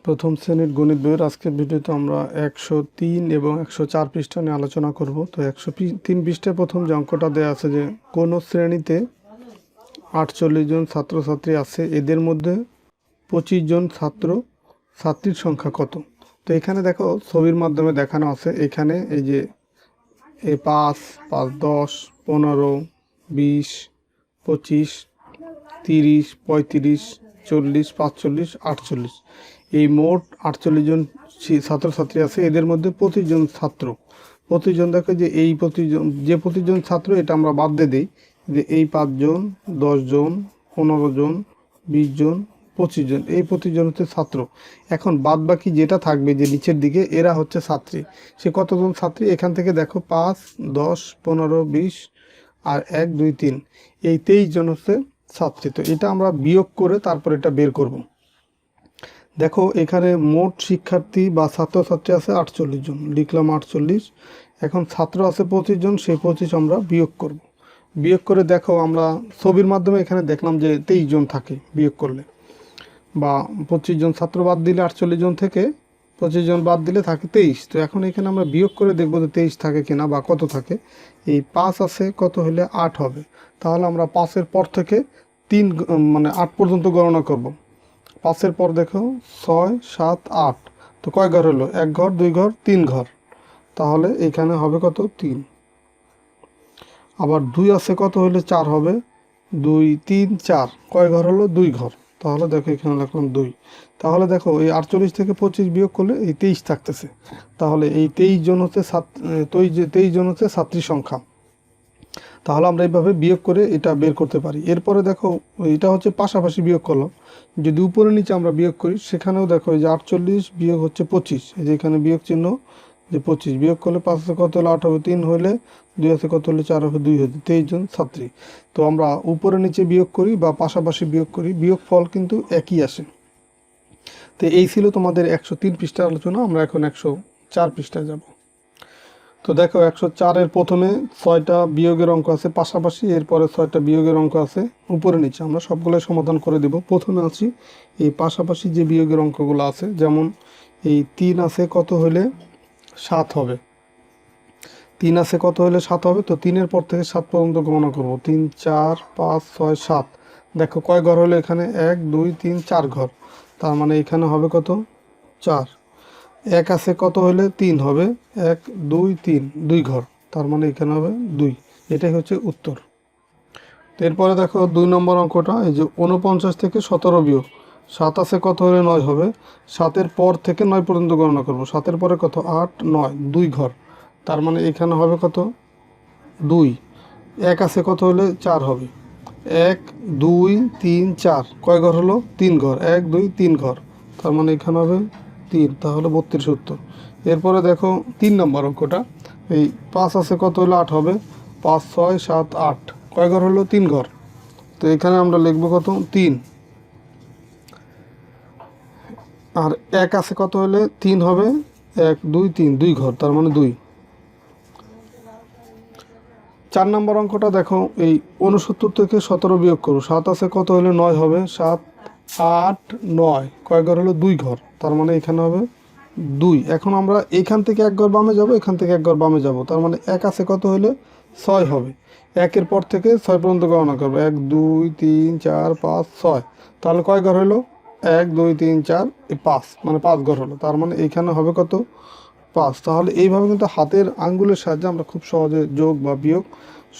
প্রথম শ্রেণীর গণিত বইয়ের আজকের ভিডিওতে আমরা 103 এবং 104 পৃষ্ঠা নিয়ে আলোচনা করব। তো 103 পৃষ্ঠায় প্রথম যে অঙ্কটা দেওয়া আছে যে কোনো শ্রেণীতে 48 জন ছাত্রছাত্রী আছে, এদের মধ্যে 25 জন ছাত্রীর সংখ্যা কত। তো এখানে দেখো ছবির মাধ্যমে দেখানো আছে। এখানে এই যে 5, 5, 10, 15, 20, 25, 30, 35, 40, 45, 48 এই মোট 48 জন ছাত্রছাত্রী আছে। এদের মধ্যে 25 জন ছাত্র। 25 জন দেখো যে এই 25 জন ছাত্র এটা আমরা বাদ দিয়ে দিই যে এই 5 জন, 10 জন, 15 জন, 20 জন, 25 জন, এই 25 জন হচ্ছে ছাত্র। এখন বাদ বাকি যেটা থাকবে যে নিচের দিকে এরা হচ্ছে ছাত্রী। সে কতজন ছাত্রী এখান থেকে দেখো 5, 10, 15, 20 আর 1, 2, 3 এই 23 জন হচ্ছে ছাত্রী। তো এটা আমরা বিয়োগ করে তারপর এটা বের করব। দেখো এখানে মোট শিক্ষার্থী বা ছাত্রছাত্রী আছে 48 জন, লিখলাম 48। এখন ছাত্র আছে 25 জন, সেই 25 আমরা বিয়োগ করব। বিয়োগ করে দেখো আমরা ছবির মাধ্যমে এখানে দেখলাম যে 23 জন থাকে বিয়োগ করলে, বা 25 জন ছাত্র বাদ দিলে 48 জন থেকে 25 জন বাদ দিলে থাকে 23। তো এখন এখানে আমরা বিয়োগ করে দেখবো যে 23 থাকে কিনা বা কত থাকে। এই 5 আছে কত হলে 8 হবে। তাহলে আমরা 5-এর পর থেকে 3 মানে 8 পর্যন্ত গণনা করব। 5-এর পর দেখো 6, 7, 8। তো কয় ঘর হলো? 1 ঘর, 2 ঘর, 3 ঘর। তাহলে এখানে হবে কত? 3। আবার 2 আছে কত হলে 4 হবে? 2, 3, 4। কয় ঘর হলো? 2 ঘর। তাহলে দেখো এখানে লিখলাম 2। তাহলে দেখো এই 48 থেকে 25 বিয়োগ করলে এই 23 থাকতেছে। তাহলে এই 23 জন হচ্ছে 23 জন হচ্ছে ছাত্রীর সংখ্যা। তাহলে আমরা এইভাবে বিয়োগ করে এটা বের করতে পারি। এরপরে দেখো এটা হচ্ছে পাশাপাশি বিয়োগ করলাম। যদি উপরে নিচে আমরা বিয়োগ করি সেখানেও দেখো এই যে 48 বিয়োগ হচ্ছে 25, এই যে এখানে বিয়োগ চিহ্ন, যে 25 বিয়োগ করলে 5 আছে কত হলে 8 হবে, 3 হলে 2 আছে কত হলে 4 হবে, 2 হবে, 23 জন ছাত্রী। তো আমরা উপরে নিচে বিয়োগ করি বা পাশাপাশি বিয়োগ করি, বিয়োগ ফল কিন্তু একই আসে। তো এই ছিল তোমাদের 103 পৃষ্ঠার আলোচনা। আমরা এখন 104 পৃষ্ঠায় যাব। তো দেখো 104-এর প্রথমে 6টা বিয়োগের অঙ্ক আছে পাশাপাশি, এরপরে 6টা বিয়োগের অঙ্ক আছে উপরে নিচে। আমরা সবগুলোই সমাধান করে দেব। প্রথমে আছি এই পাশাপাশি যে বিয়োগের অঙ্কগুলো আছে, যেমন এই 3 আছে কত হলে 7 হবে। 3 আছে কত হলে 7 হবে। তো 3-এর পর থেকে 7 পর্যন্ত গণনা করব। 3, 4, 5, 6, 7। দেখো কয় ঘর হলো এখানে? 1, 2, 3, 4 ঘর। তার মানে এখানে হবে কত? 4। 1 আছে কত হলে 3 হবে? 1, 2, 3, 2 ঘর। তার মানে এখানে হবে 2। এটাই হচ্ছে উত্তর। এরপরে দেখো 2 নম্বর অঙ্কটা, এই যে 49 থেকে 17 বিয়োগ 7 আছে কত হলে 9 হবে। 7-এর পর থেকে 9 পর্যন্ত গণনা করব। 7-এর পরে কত? 8, 9, 2 ঘর। তার মানে এখানে হবে কত? 2। 1 আছে কত হলে 4 হবে। 1, 2, 3, 4। কয় ঘর হলো? 3 ঘর। 1, 2, 3 ঘর। তার মানে এখানে হবে 3। তাহলে 32 উত্তর। এরপরে দেখো 3 নম্বর অঙ্কটা, এই 5 আছে কত হলে 8 হবে। 5, 6, 7, 8। কয় ঘর হলো? 3 ঘর। তো এখানে আমরা লিখবো কত? 3। আর 1 আছে কত হলে 3 হবে। 1, 2, 3, 2 ঘর। তার মানে 2। 4 নম্বর অঙ্কটা দেখো, এই 69 থেকে 17 বিয়োগ করো। 7 আছে কত হলে 9 হবে। 7, 8, 9। কয় ঘর হলো? 2 ঘর। তার মানে এখানে হবে 2। এখন আমরা এখান থেকে 1 ঘর বামে যাব, এখান থেকে 1 ঘর বামে যাব। তার মানে 1 আছে কত হলে 6 হবে। 1-এর পর থেকে 6 পর্যন্ত গণনা করবো। 1, 2, 3, 4, 5, 6। তাহলে কয় ঘর হলো? 1, 2, 3, 4, 5, মানে 5 ঘর হলো। তার মানে এখানে হবে কত? 5। তাহলে এইভাবে কিন্তু হাতের আঙ্গুলের সাহায্যে আমরা খুব সহজে যোগ বা বিয়োগ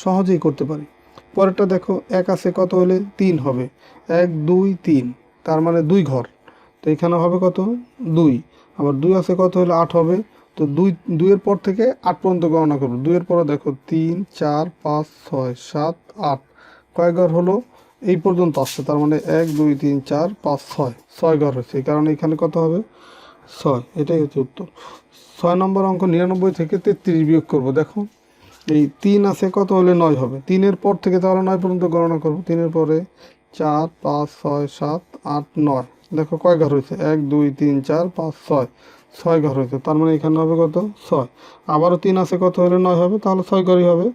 সহজেই করতে পারি। পরেরটা দেখো, 1 আছে কত হলে 3 হবে। 1, 2, 3। তার মানে 2 ঘর। তো এখানে হবে কত? 2। আবার 2 আছে কত হলে 8 হবে। তো 2-এর পর থেকে 8 পর্যন্ত গণনা করবো। 2-এর পরে দেখো 3, 4, 5, 6, 7, 8। কয় ঘর হলো? এই পর্যন্ত আসছে। তার মানে 1, 2, 3, 4, 5, 6। 6 ঘর হয়েছে। এই কারণে এখানে কত হবে? 6। এটাই হচ্ছে উত্তর। 6 নম্বর অঙ্ক, 99 থেকে 33 বিয়োগ করব। দেখো এই 3 আছে কত হলে 9 হবে। 3-এর পর থেকে তাহলে 9 পর্যন্ত গণনা করব। 3-এর পরে 4, 5, 6, 7, 8, 9। দেখো কয় ঘর হয়েছে? 1, 2, 3, 4, 5, 6। 6 ঘর হয়েছে। তার মানে এখানে হবে কত? 6। আবারও 3 আছে কত হলে 9 হবে। তাহলে 6 ঘরই হবে,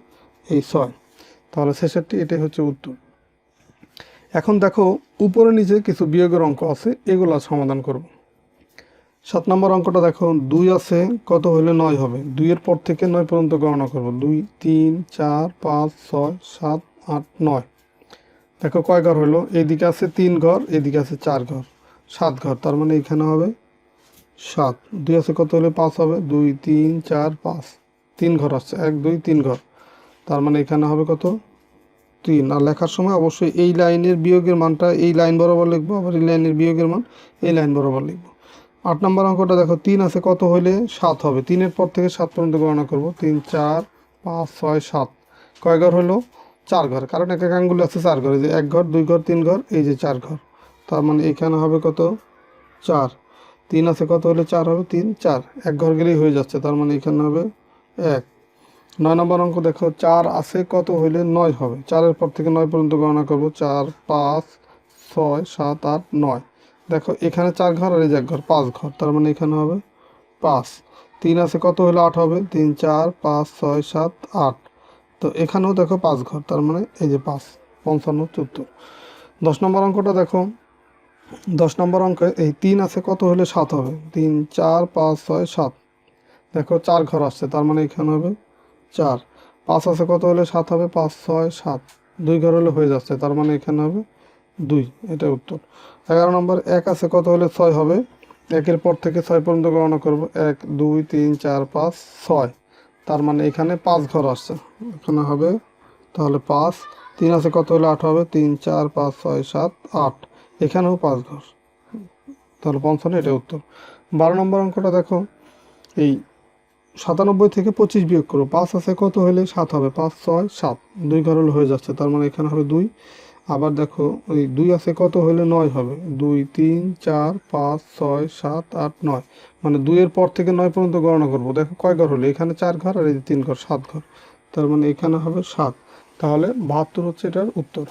এই 6। তাহলে শেষেরটি এটাই হচ্ছে উত্তর। এখন দেখো উপরে নিচে কিছু বিয়োগের অঙ্ক আছে, এগুলো সমাধান করব। 7 নম্বর অঙ্কটা দেখো, 2 আছে কত হলে 9 হবে। 2 এর পর থেকে 9 পর্যন্ত গণনা করব। 2 3 4 5 6 7 8 9। দেখো কয় ঘর হলো, এইদিকে আছে 3 ঘর, এদিকে আছে 4 ঘর, 7 ঘর, তার মানে এখানে হবে 7। 2 আছে কত হলে 5 হবে, 2 3 4 5, 3 ঘর আসছে, 1 2 3 ঘর, তার মানে এখানে হবে কত 3। আর লেখার সময় অবশ্যই এই লাইনের বিয়োগের মানটা এই লাইন বরাবর লিখবো, আবার এই লাইনের বিয়োগের মান এই লাইন বরাবর লিখবো। 8 নম্বর অঙ্কটা দেখো, 3 আছে কত হলে 7 হবে। 3 এর পর থেকে 7 পর্যন্ত গণনা করব। 3 4 5 6 7, কয় ঘর হলো 4 ঘর, কারণ এক এক আঙ্গুলে আছে 4 ঘর, এই যে 1 ঘর 2 ঘর 3 ঘর, এই যে 4 ঘর, তার মানে এখানে হবে কত 4। 3 আছে কত হলে 4 হবে, 3 4, 1 ঘর গেলেই হয়ে যাচ্ছে, তার মানে এখানে হবে 1। 9 নম্বর অঙ্ক দেখো, 4 আছে কত হলে 9 হবে। 4 এর পর থেকে 9 পর্যন্ত গণনা করব। 4 5 6 7 8 9, দেখো এখানে 4 ঘর আর এই যে 1 ঘর, 5 ঘর, তার মানে এখানে হবে 5। 3 আছে কত হলে 8 হবে। 3 4 5 6 7 8, তো এখানেও দেখো 5 ঘর, তার মানে এই যে 5, 55 74। 10 নম্বর অঙ্কটা দেখো, 10 নম্বর অঙ্কে এই 3 আছে কত হলে 7 হবে। 3 4 5 6 7, দেখো 4 ঘর আসছে, তার মানে এখানে হবে 4। 5 আছে কত হলে 7 হবে, 5 6 7, 2 ঘর হলে হয়ে যাচ্ছে, তার মানে এখানে হবে 2, এটা উত্তর। 11 নম্বর, 1 আছে কত হলে 6 হবে। 1 এর পর থেকে 6 পর্যন্ত গণনা করব। 1 2 3 4 5 6, তার মানে এখানে 5 ঘর আসছে, এখানে হবে তাহলে 5। 3 আছে কত হলে 8 হবে। 3 4 5 6 7 8, এখানেও 5 ঘর, তাহলে 55, এটা উত্তর। 12 নম্বর অঙ্কটা দেখো, এই 97 থেকে 25 বিয়োগ করো। 5 আছে কত হলে 7 হবে। 5 6 7, 2 ঘর হলে হয়ে যাচ্ছে, তার মানে এখানে হবে 2। আবার দেখো ওই 2 আছে কত হলে 9 হবে। 2 3 4 5 6 7 8 9, মানে 2 এর পর থেকে 9 পর্যন্ত গণনা করব। দেখো কয় ঘর হলো, এখানে 4 ঘর আর এই 3 ঘর, 7 ঘর, তার মানে এখানে হবে 7, তাহলে 72 হচ্ছে এটার উত্তর।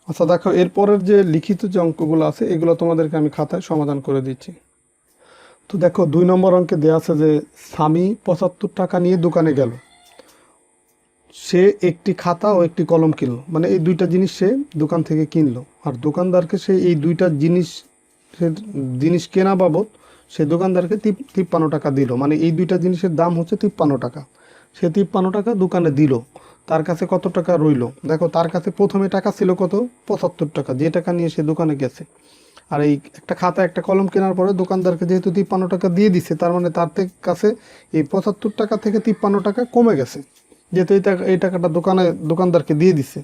আচ্ছা দেখো, এরপরের যে লিখিত যে অঙ্কগুলো আছে এগুলো তোমাদেরকে আমি খাতায় সমাধান করে দিচ্ছি। তো দেখো 2 নম্বর অঙ্কে দেওয়া আছে যে স্বামী 75 টাকা নিয়ে দোকানে গেল। সে একটি খাতা ও একটি কলম কিনলো, মানে এই দুইটা জিনিস সে দোকান থেকে কিনলো, আর দোকানদারকে সে এই দুইটা জিনিস কেনা বাবদ সে দোকানদারকে 53 টাকা দিল। মানে এই দুইটা জিনিসের দাম হচ্ছে 53 টাকা, সে 53 টাকা দোকানে দিল। তার কাছে কত টাকা রইল, দেখো তার কাছে প্রথমে টাকা ছিল কত 75 টাকা, যে টাকা নিয়ে সে দোকানে গেছে। আর এই একটা খাতা একটা কলম কেনার পরে দোকানদারকে যেহেতু 53 টাকা দিয়ে দিছে, তার মানে তার কাছে এই 75 টাকা থেকে 53 টাকা কমে গেছে, যেহেতু এই টাকাটা দোকানদারকে দিয়ে দিছে।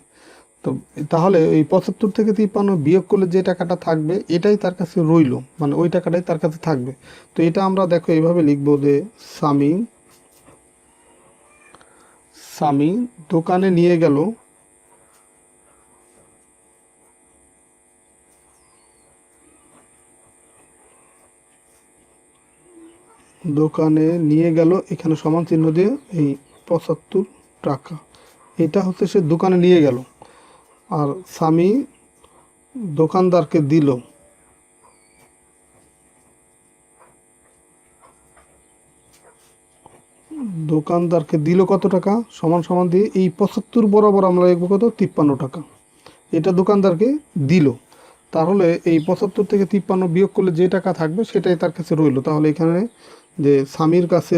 তো তাহলে এই 75 থেকে 53 বিয়োগ করলে যে টাকাটা থাকবে এটাই তার কাছে রইল, মানে ওই টাকাটাই তার কাছে থাকবে। তো এটা আমরা দেখো এইভাবে লিখবো যে স্বামী দোকানে নিয়ে গেল এখানে সমান চিহ্ন দিয়ে এই 75 টাকা, এটা হচ্ছে সে দোকানে নিয়ে গেল। আর স্বামী দোকানদারকে দিল কত টাকা, সমান সমান দিয়ে এই 75 বরাবর আমরা লিখবো কত 53 টাকা, এটা দোকানদারকে দিল। তাহলে এই 75 থেকে 53 বিয়োগ করলে যে টাকা থাকবে সেটাই তার কাছে রইল। তাহলে এখানে যে স্বামীর কাছে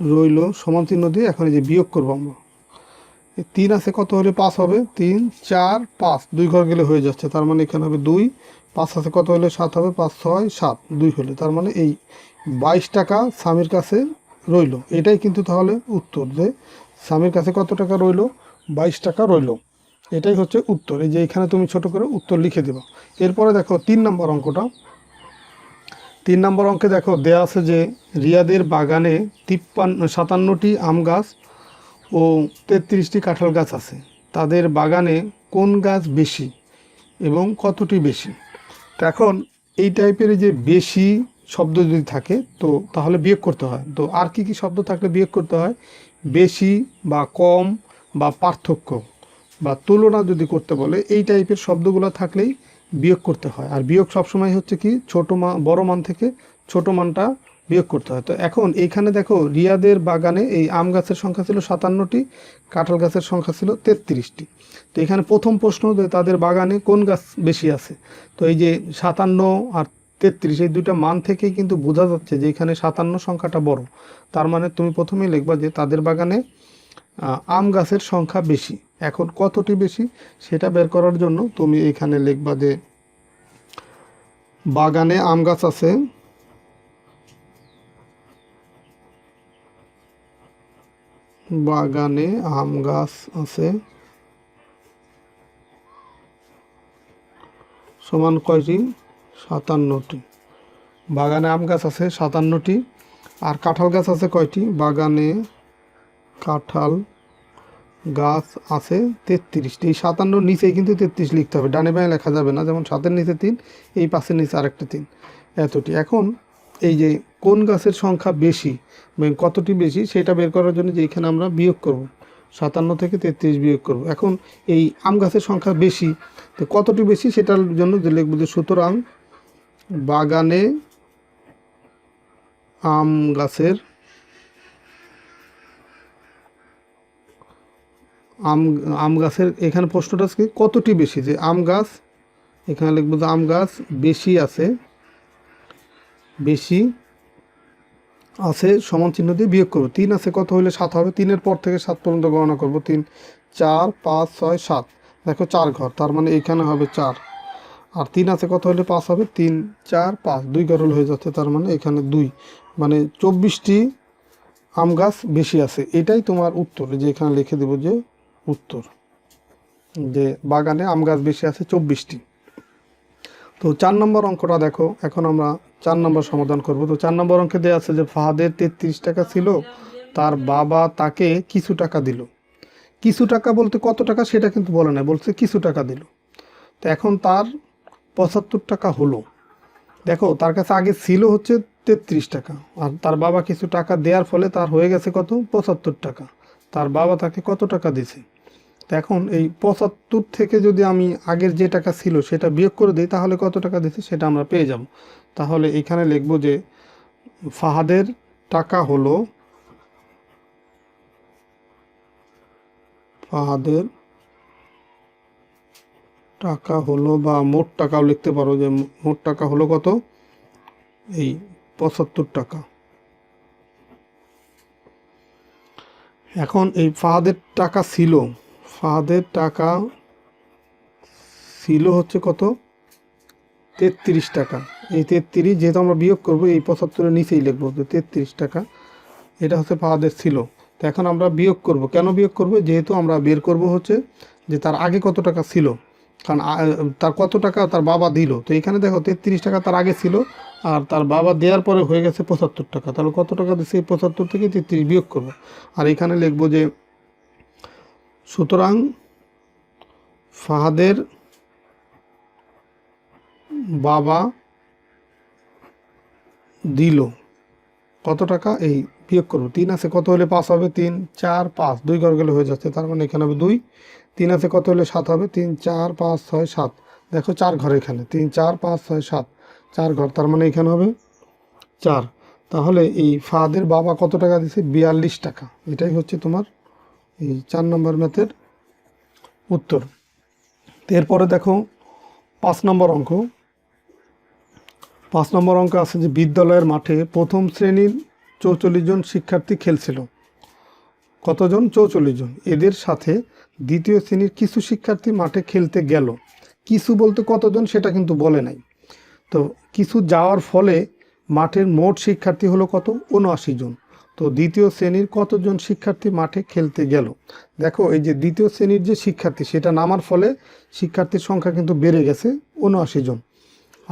রইল সমান চিহ্ন দিয়ে এখন এই যে বিয়োগ করবো আমরা। 3 আছে কত হলে 5 হবে। 3 4 5, 2 ঘর গেলে হয়ে যাচ্ছে, তার মানে এখানে হবে 2। 5 আছে কত হলে 7 হবে। 5 6 7, 2 হলে, তার মানে এই 22 টাকা স্বামীর কাছে রইল। এটাই কিন্তু তাহলে উত্তর, যে স্বামীর কাছে কত টাকা রইল, 22 টাকা রইল, এটাই হচ্ছে উত্তর। এই যে এখানে তুমি ছোট করে উত্তর লিখে দেবা। এরপরে দেখো 3 নম্বর অঙ্কটা। 3 নম্বর অঙ্কে দেখো দেয়া আছে যে রিয়াদের বাগানে 57টি আম গাছ ও 33টি কাঁঠাল গাছ আছে। তাদের বাগানে কোন গাছ বেশি এবং কতটি বেশি। তো এখন এই টাইপের যে বেশি শব্দ যদি থাকে তো তাহলে বিয়োগ করতে হয়। তো আর কি কি শব্দ থাকলে বিয়োগ করতে হয়, বেশি বা কম বা পার্থক্য বা তুলনা যদি করতে বলে, এই টাইপের শব্দগুলো থাকলেই বিয়োগ করতে হয়। আর বিয়োগ সবসময় হচ্ছে কি বড় মান থেকে ছোট মানটা বিয়োগ করতে হয়। তো এখন এইখানে দেখো রিয়াদের বাগানে এই আম গাছের সংখ্যা ছিল 57টি, কাঁঠাল গাছের সংখ্যা ছিল 33টি। তো এখানে প্রথম প্রশ্ন যে তাদের বাগানে কোন গাছ বেশি আছে। তো এই যে 57 আর 33 এই দুইটা মান থেকেই কিন্তু বোঝা যাচ্ছে যে এখানে 57 সংখ্যাটা বড়। তার মানে তুমি প্রথমেই লিখবা যে তাদের বাগানে আম গাছের সংখ্যা বেশি। এখন কতটি বেশি সেটা বের করার জন্য তুমি এখানে লিখবা যে বাগানে আম গাছ আছে, বাগানে আম গাছ আছে সমান কয়টি? 57টি। বাগানে আম গাছ আছে 57টি। আর কাঁঠাল গাছ আছে কয়টি? বাগানে কাঁঠাল গাছ আছে 33টি। এই 57 নিচেই কিন্তু 33 লিখতে হবে, ডানে বাঁয়ে লেখা যাবে না। যেমন 7-এর নিচে 3, এই 5-এর নিচে আরেকটা 3, এতটি। এখন এই যে কোন গাছের সংখ্যা বেশি, কতটি বেশি সেটা বের করার জন্য যে এখানে আমরা বিয়োগ করব, 57 থেকে 33 বিয়োগ করব। এখন এই আম গাছের সংখ্যা বেশি, তো কতটি বেশি সেটার জন্য যে লিখব যে সুতরাং বাগানে আম গাছের আম গাছের এখানে প্রশ্নটা কি কতটি বেশি, যে আম গাছ এখানে লিখবো যে আম গাছ বেশি আছে, বেশি আছে সমান চিহ্ন দিয়ে বিয়োগ করবো। 3 আছে কত হলে 7 হবে, 3-এর পর থেকে 7 পর্যন্ত গণনা করবো। 3, 4, 5, 6, 7, দেখো 4 ঘর, তার মানে এখানে হবে 4। আর 3 আছে কত হলে 5 হবে, 3, 4, 5, 2 ঘর হলে হয়ে যাচ্ছে, তার মানে এখানে 2, মানে 24টি আম গাছ বেশি আছে। এটাই তোমার উত্তর, যে এখানে লিখে দেবো যে উত্তর, যে বাগানে আম গাছ বেশি আছে 24টি। তো 4 নম্বর অঙ্কটা দেখো, এখন আমরা 4 নম্বর সমাধান করব। তো 4 নম্বর অঙ্কে দেওয়া আছে যে ফাহাদের 33 টাকা ছিল, তার বাবা তাকে কিছু টাকা দিল। কিছু টাকা বলতে কত টাকা সেটা কিন্তু বলে না, বলছে কিছু টাকা দিল। তো এখন তার 75 টাকা হলো। দেখো তার কাছে আগে ছিল হচ্ছে 33 টাকা, আর তার বাবা কিছু টাকা দেওয়ার ফলে তার হয়ে গেছে কত? 75 টাকা। তার বাবা তাকে কত টাকা দিছে? তো এখন এই 75 থেকে যদি আমি আগের যে টাকা ছিল সেটা বিয়োগ করে দিই, তাহলে কত টাকা দিছে সেটা আমরা পেয়ে যাব। তাহলে এখানে লিখব যে ফাহাদের টাকা হলো, ফাহাদের টাকা হলো, বা মোট টাকাও লিখতে পারো, যে মোট টাকা হলো কত? এই 75 টাকা। এখন এই ফাহাদের টাকা ছিল, ফাহাদের টাকা ছিল হচ্ছে কত? 33 টাকা। এই 33 যেহেতু আমরা বিয়োগ করবো, এই 75-এর নিচেই লিখবো যে 33 টাকা, এটা হচ্ছে ফাহাদের ছিল। তো এখন আমরা বিয়োগ করব, কেন বিয়োগ করব? যেহেতু আমরা বের করব হচ্ছে যে তার আগে কত টাকা ছিল, কারণ তার কত টাকা তার বাবা দিল। তো এখানে দেখো 33 টাকা তার আগে ছিল, আর তার বাবা দেওয়ার পরে হয়ে গেছে 75 টাকা। তাহলে কত টাকা দিচ্ছে? এই 75 থেকে 33 বিয়োগ করব। আর এখানে লিখবো যে সুতরাং ফাহাদের বাবা দিল কত টাকা? এই বিয়োগ করবো। 3 আছে কত হলে 5 হবে? 3, 4, 5, 2 ঘর গেলে হয়ে যাচ্ছে, তার মানে এখানে হবে 2। 3 আছে কত হলে 7 হবে? 3, 4, 5, 6, 7, দেখো 4 ঘর এখানে, 3, 4, 5, 6, 7, 4 ঘর, তার মানে এখানে হবে 4। তাহলে এই ফাহাদের বাবা কত টাকা দিচ্ছে? 42 টাকা। এটাই হচ্ছে তোমার এই 4 নম্বর ম্যাথের উত্তর। এরপরে দেখো 5 নম্বর অঙ্ক। 5 নম্বর অঙ্ক আছে যে বিদ্যালয়ের মাঠে প্রথম শ্রেণীর 44 জন শিক্ষার্থী খেলছিল। কতজন? 44 জন। এদের সাথে দ্বিতীয় শ্রেণীর কিছু শিক্ষার্থী মাঠে খেলতে গেল। কিছু বলতে কতজন সেটা কিন্তু বলে নাই। তো কিছু যাওয়ার ফলে মাঠের মোট শিক্ষার্থী হলো কত? 79 জন। তো দ্বিতীয় শ্রেণীর কতজন শিক্ষার্থী মাঠে খেলতে গেল? দেখো এই যে দ্বিতীয় শ্রেণীর যে শিক্ষার্থী, সেটা নামার ফলে শিক্ষার্থীর সংখ্যা কিন্তু বেড়ে গেছে 79 জন।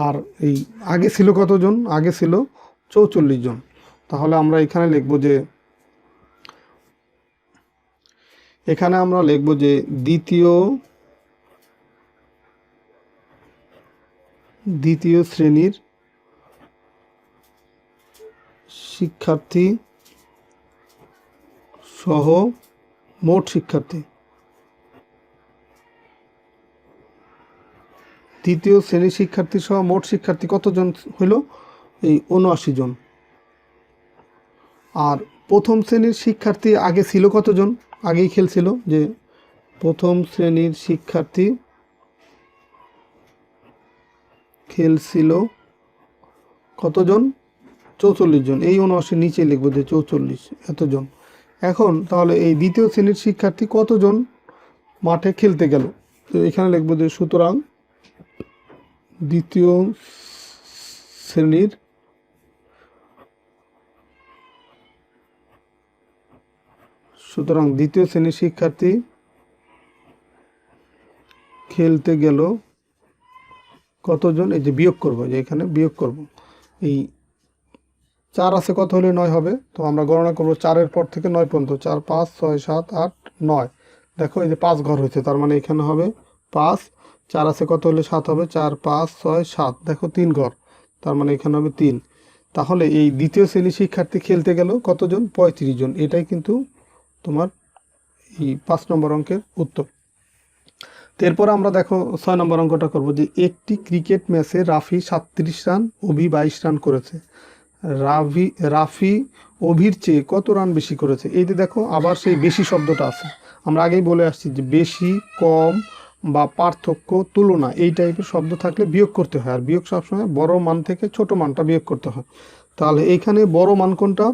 আর এই আগে ছিল কতজন? আগে ছিল 44 জন। তাহলে আমরা এখানে লিখব যে দ্বিতীয় শ্রেণীর শিক্ষার্থী সহ মোট শিক্ষার্থী, দ্বিতীয় শ্রেণীর শিক্ষার্থী সহ মোট শিক্ষার্থী কতজন হইল? এই 79 জন। আর প্রথম শ্রেণীর শিক্ষার্থী আগে ছিল কতজন, আগেই খেলছিল যে প্রথম শ্রেণীর শিক্ষার্থী খেলছিল কতজন, 44 জন। এই 79 নিচে লিখবো যে 44 এতজন। এখন তাহলে এই দ্বিতীয় শ্রেণীর শিক্ষার্থী কতজন মাঠে খেলতে গেল, তো এখানে লিখবো যে সুতরাং দ্বিতীয় শ্রেণীর শিক্ষার্থী খেলতে গেল কতজন, এই যে বিয়োগ করব, যে এখানে বিয়োগ করব, এই 4 আছে কত হলে 9 হবে, তো আমরা গণনা করব 4-এর পর থেকে 9 পর্যন্ত, 4 5 6 7 8 9। দেখো এই যে 5 ঘর হয়েছে, তার মানে এখানে হবে 5, 4 আছে কত হলে 7 হবে, 4 5 6 7, দেখো 3 ঘর, তার মানে এখানে হবে 3। তাহলে এই দ্বিতীয় শ্রেণীর শিক্ষার্থী খেলতে গেল কতজন, 35 জন। এটাই কিন্তু তোমার এই 5 নম্বর অঙ্কের উত্তর। এরপর আমরা দেখো 6 নম্বর অঙ্কটা করব, যে একটি ক্রিকেট ম্যাচে রাফি 37 রান, অভি 22 রান করেছে। রাফি অভির চেয়ে কত রান বেশি করেছে। এই যে দেখো আবার সেই বেশি শব্দটা আছে, আমরা আগেই বলে আসছি যে বেশি, কম বা পার্থক্য, তুলনা এই টাইপের শব্দ থাকলে বিয়োগ করতে হয়, আর বিয়োগ সবসময় বড় মান থেকে ছোট মানটা বিয়োগ করতে হয়। তাহলে এইখানে বড় মান কোনটা,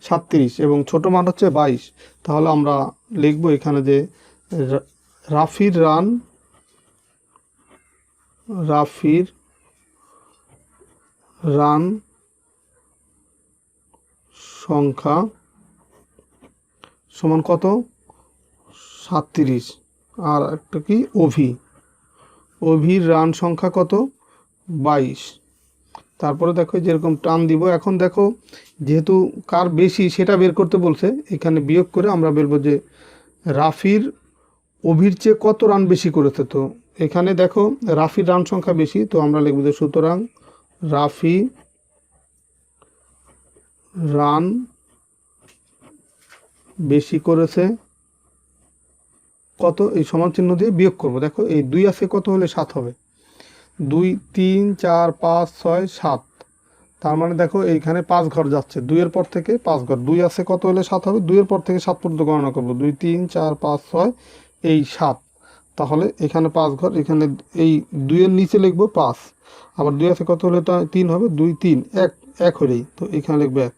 37, এবং ছোট মান হচ্ছে 22। তাহলে আমরা লিখবো এখানে যে রাফির রান সংখ্যা সমান কত, 37, আর একটা কি অভির রান সংখ্যা কত, 22। তারপরে দেখো যেরকম টান দিব, এখন দেখো যেহেতু কার বেশি সেটা বের করতে বলছে, এখানে বিয়োগ করে আমরা বলবো যে রাফির অভির চেয়ে কত রান বেশি করেছে। তো এখানে দেখো রাফির রান সংখ্যা বেশি, তো আমরা লিখব যে সুতরাং রাফি রান বেশি করেছে কত, এই সমান চিহ্ন দিয়ে বিয়োগ করব। দেখো এই 2 আছে কত হলে 7 হবে, 2 3 4 5 6 7, তার মানে দেখো এইখানে 5 ঘর যাচ্ছে, 2-এর পর থেকে 5 ঘর, 2 আছে কত হলে 7 হবে, 2-এর পর থেকে 7 পর্যন্ত গণনা করব, 2 3 4 5 6 এই 7। তাহলে এখানে 5 ঘর, এখানে এই 2-এর নিচে লিখবো 5, আবার 2 আছে কত হলে 3 হবে, 2 3 1 হলেই, তো এখানে লিখবো 1।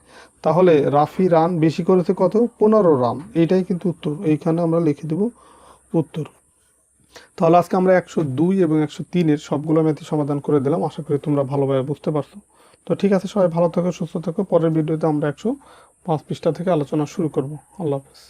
তাহলে রাফি রান বেশি করেছে কত, 15 রান। এইটাই কিন্তু উত্তর, এইখানে আমরা লিখে দেব উত্তর। তাহলে আজকে আমরা 102 এবং 103-এর সবগুলো ম্যাথই সমাধান করে দিলাম। আশা করি তোমরা ভালোভাবে বুঝতে পারছো। তো ঠিক আছে, সবাই ভালো থাকো, সুস্থ থাকো। পরের ভিডিওতে আমরা 105 পৃষ্ঠা থেকে আলোচনা শুরু করব। আল্লাহ হাফেজ।